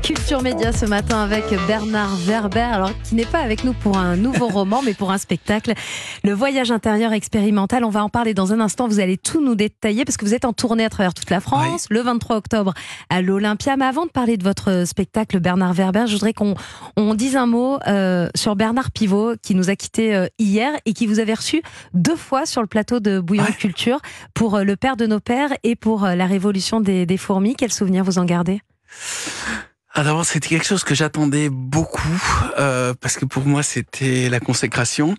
Culture Média ce matin avec Bernard Werber, alors qui n'est pas avec nous pour un nouveau roman mais pour un spectacle, Le Voyage intérieur expérimental. On va en parler dans un instant, vous allez tout nous détailler parce que vous êtes en tournée à travers toute la France, le 23 octobre à l'Olympia. Mais avant de parler de votre spectacle Bernard Werber, je voudrais qu'on dise un mot sur Bernard Pivot qui nous a quittés hier et qui vous avait reçu 2 fois sur le plateau de Bouillon Culture pour Le Père de nos pères et pour La Révolution des fourmis. Quel souvenir vous en gardez ? Alors c'était quelque chose que j'attendais beaucoup parce que pour moi c'était la consécration.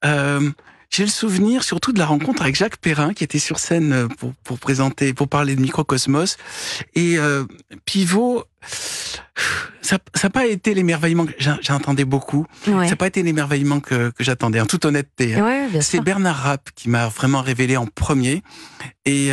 J'ai le souvenir surtout de la rencontre avec Jacques Perrin qui était sur scène pour parler de Microcosmos et Pivot. Ça n'a pas été l'émerveillement que j'entendais beaucoup. Ça n'a pas été l'émerveillement que j'attendais, en toute honnêteté. C'est Bernard Rapp qui m'a vraiment révélé en premier. Et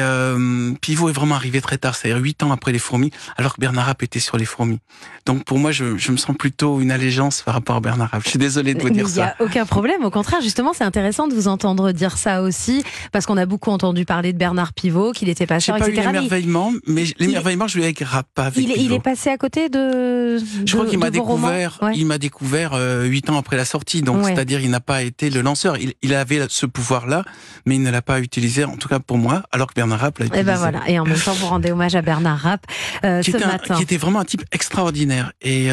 Pivot est vraiment arrivé très tard, c'est-à-dire 8 ans après Les Fourmis, alors que Bernard Rapp était sur Les Fourmis. Donc pour moi, je me sens plutôt une allégeance par rapport à Bernard Rapp. Je suis désolé de vous dire ça. Il n'y a aucun problème, au contraire, justement, c'est intéressant de vous entendre dire ça aussi, parce qu'on a beaucoup entendu parler de Bernard Pivot, qu'il était passeur, etc. J'ai pas eu l'émerveillement, mais l'émerveillement, je l'ai avec Rapp, pas avec Pivot. Il est passé à côté de je crois qu'il m'a découvert. Il m'a découvert 8 ans après la sortie, donc c'est-à-dire il n'a pas été le lanceur. Il avait ce pouvoir-là, mais il ne l'a pas utilisé, en tout cas pour moi, alors que Bernard Rapp l'a utilisé. Et ben voilà. Et en même temps, vous rendez hommage à Bernard Rapp ce matin. Qui était vraiment un type extraordinaire. Et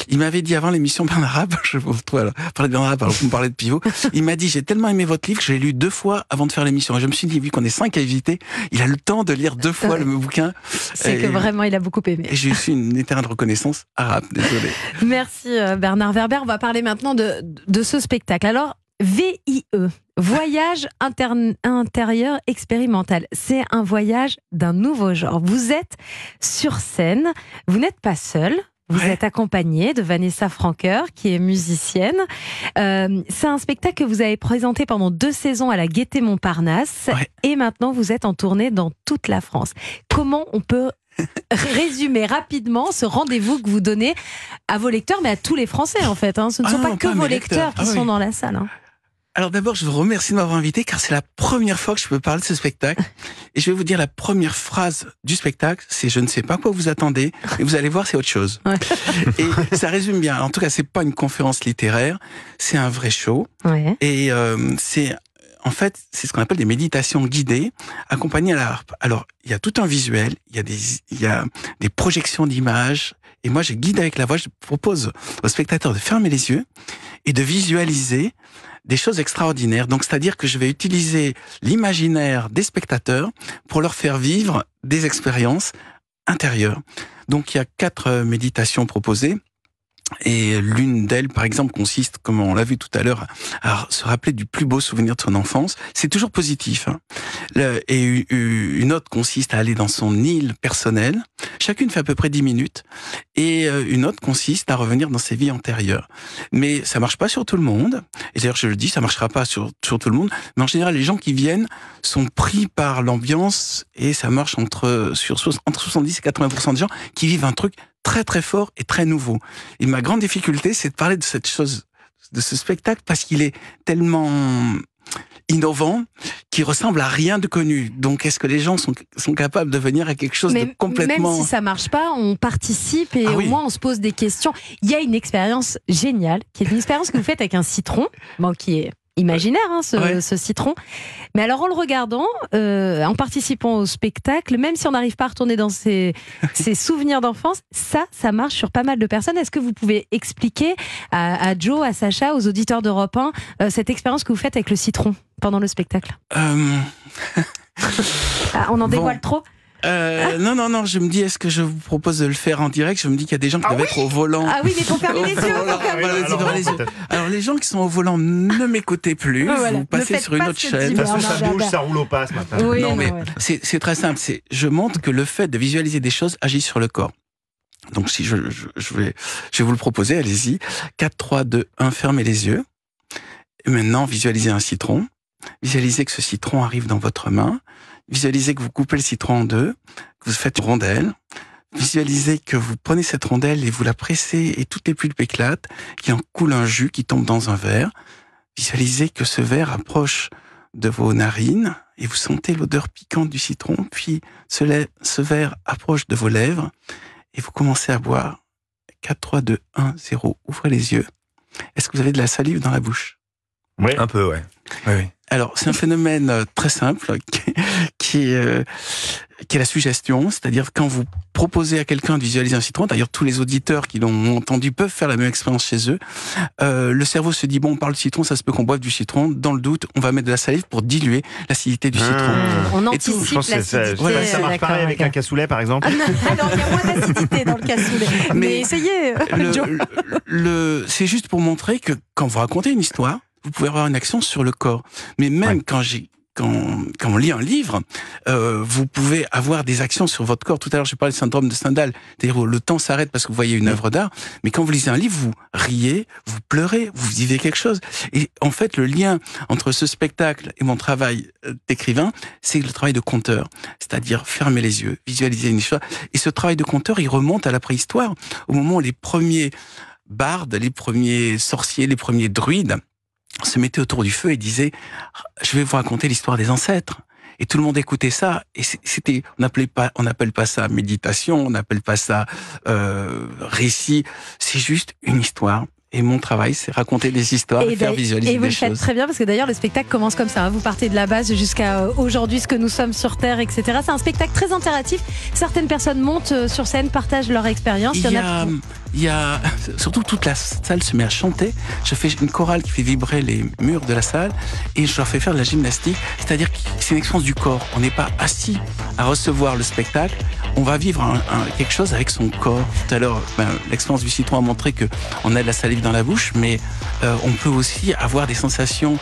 il m'avait dit avant l'émission Bernard Rapp, je vous retrouve alors, parler de Bernard Rapp, alors que vous me parlez de Pivot, il m'a dit j'ai tellement aimé votre livre que je l'ai lu 2 fois avant de faire l'émission. Et je me suis dit, vu qu'on est 5 invités, il a le temps de lire 2 fois le bouquin. C'est que vraiment il a beaucoup aimé. Et j'ai eu une éternelle reconnaissance à Rapp, désolé. Merci Bernard Werber. On va parler maintenant de ce spectacle. Alors, VIE, Voyage intérieur expérimental. C'est un voyage d'un nouveau genre. Vous êtes sur scène, vous n'êtes pas seul. Vous êtes accompagné de Vanessa Franqueur, qui est musicienne. C'est un spectacle que vous avez présenté pendant 2 saisons à la Gaîté Montparnasse. Et maintenant, vous êtes en tournée dans toute la France. Comment on peut résumer rapidement ce rendez-vous que vous donnez à vos lecteurs, mais à tous les Français, en fait. Ce ne sont pas que vos lecteurs qui sont dans la salle. Alors d'abord, je vous remercie de m'avoir invité, car c'est la première fois que je peux parler de ce spectacle. Et je vais vous dire la première phrase du spectacle, c'est « Je ne sais pas quoi vous attendez, et vous allez voir, c'est autre chose ». Et ça résume bien. En tout cas, c'est pas une conférence littéraire, c'est un vrai show. Et en fait, c'est ce qu'on appelle des méditations guidées, accompagnées à la harpe. Alors, il y a tout un visuel, il y a des projections d'images, et moi, je guide avec la voix. Je propose aux spectateurs de fermer les yeux et de visualiser des choses extraordinaires. Donc, c'est-à-dire que je vais utiliser l'imaginaire des spectateurs pour leur faire vivre des expériences intérieures. Donc, il y a 4 méditations proposées. Et l'une d'elles, par exemple, consiste, comme on l'a vu tout à l'heure, à se rappeler du plus beau souvenir de son enfance. C'est toujours positif. Et une autre consiste à aller dans son île personnelle. Chacune fait à peu près 10 minutes. Et une autre consiste à revenir dans ses vies antérieures. Mais ça marche pas sur tout le monde. Et d'ailleurs, je le dis, ça marchera pas sur tout le monde. Mais en général, les gens qui viennent sont pris par l'ambiance et ça marche entre 70 et 80% de gens qui vivent un truc très très fort et très nouveau. Et ma grande difficulté, c'est de parler de cette chose, de ce spectacle, parce qu'il est tellement innovant, qu'il ressemble à rien de connu. Donc, est-ce que les gens sont capables de venir à quelque chose de complètement... Même si ça marche pas, on participe et au moins on se pose des questions. Il y a une expérience géniale, qui est une expérience que vous faites avec un citron, qui est imaginaire, ce citron. Mais alors, en le regardant, en participant au spectacle, même si on n'arrive pas à retourner dans ses souvenirs d'enfance, ça marche sur pas mal de personnes. Est-ce que vous pouvez expliquer à Joe, à Sacha, aux auditeurs d'Europe 1, cette expérience que vous faites avec le citron pendant le spectacle On en dévoile trop non, je me dis, est-ce que je vous propose de le faire en direct? Je me dis qu'il y a des gens qui doivent être au volant. Ah oui, mais pour fermer les yeux. Alors, les gens qui sont au volant, ne m'écoutez plus. Vous passez sur une autre chaîne. De toute façon, ça bouge, ça roule au pas ce matin. C'est très simple. Je montre que le fait de visualiser des choses agit sur le corps. Donc, si je vais vous le proposer, allez-y. 4, 3, 2, 1, fermez les yeux. Et maintenant, visualisez un citron. Visualisez que ce citron arrive dans votre main. Visualisez que vous coupez le citron en 2, que vous faites une rondelle. Visualisez que vous prenez cette rondelle et vous la pressez et toutes les pulpes éclatent, qu'il en coule un jus qui tombe dans un verre. Visualisez que ce verre approche de vos narines et vous sentez l'odeur piquante du citron, puis ce verre approche de vos lèvres et vous commencez à boire 4, 3, 2, 1, 0. Ouvrez les yeux. Est-ce que vous avez de la salive dans la bouche? Oui. Un peu, ouais. Oui. Alors, c'est un phénomène très simple qui est la suggestion, c'est-à-dire quand vous proposez à quelqu'un de visualiser un citron, d'ailleurs tous les auditeurs qui l'ont entendu peuvent faire la même expérience chez eux, le cerveau se dit, bon, on parle de citron, ça se peut qu'on boive du citron, dans le doute, on va mettre de la salive pour diluer l'acidité du citron. On Et tout, anticipe Je pense que l'acidité. voilà, ça marche pareil avec un cassoulet, par exemple. Alors, il y a moins d'acidité dans le cassoulet. Mais essayez, Joe. C'est juste pour montrer que quand vous racontez une histoire, vous pouvez avoir une action sur le corps. Mais même quand on lit un livre, vous pouvez avoir des actions sur votre corps. Tout à l'heure, j'ai parlé du syndrome de Stendhal, c'est-à-dire où le temps s'arrête parce que vous voyez une œuvre d'art. Mais quand vous lisez un livre, vous riez, vous pleurez, vous vivez quelque chose. Et en fait, le lien entre ce spectacle et mon travail d'écrivain, c'est le travail de conteur. C'est-à-dire fermer les yeux, visualiser une histoire. Et ce travail de conteur, il remonte à la préhistoire, au moment où les premiers bardes, les premiers sorciers, les premiers druides se mettaient autour du feu et disaient « Je vais vous raconter l'histoire des ancêtres ». Et tout le monde écoutait ça. Et c'était, on n'appelle pas ça méditation, on n'appelle pas ça récit. C'est juste une histoire. Et mon travail, c'est raconter des histoires et faire visualiser des choses. Et vous le faites très bien, parce que d'ailleurs, le spectacle commence comme ça. Vous partez de la base jusqu'à aujourd'hui, ce que nous sommes sur Terre, etc. C'est un spectacle très interactif. Certaines personnes montent sur scène, partagent leur expérience. Il y a surtout toute la salle se met à chanter. Je fais une chorale qui fait vibrer les murs de la salle et je leur fais faire de la gymnastique. C'est-à-dire que c'est une expérience du corps. On n'est pas assis à recevoir le spectacle. On va vivre quelque chose avec son corps. Tout à l'heure, l'expérience du citron a montré que on a de la salive dans la bouche, mais on peut aussi avoir des sensations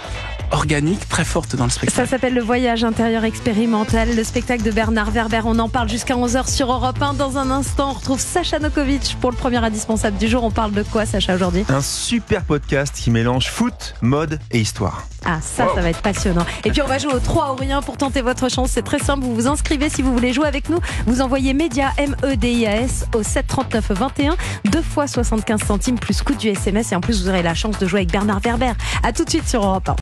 organique très forte dans le spectacle. Ça s'appelle le voyage intérieur expérimental, le spectacle de Bernard Werber. On en parle jusqu'à 11h sur Europe 1. Dans un instant, on retrouve Sacha Nokovic pour le premier indispensable du jour. On parle de quoi, Sacha, aujourd'hui? Un super podcast qui mélange foot, mode et histoire. Ah, ça va être passionnant. Et puis on va jouer au 3 ou rien pour tenter votre chance. C'est très simple, vous vous inscrivez si vous voulez jouer avec nous. Vous envoyez MEDIAS, MEDIAS au 739 21, 2 fois 75 centimes plus coût du SMS. Et en plus, vous aurez la chance de jouer avec Bernard Werber. A tout de suite sur Europe 1.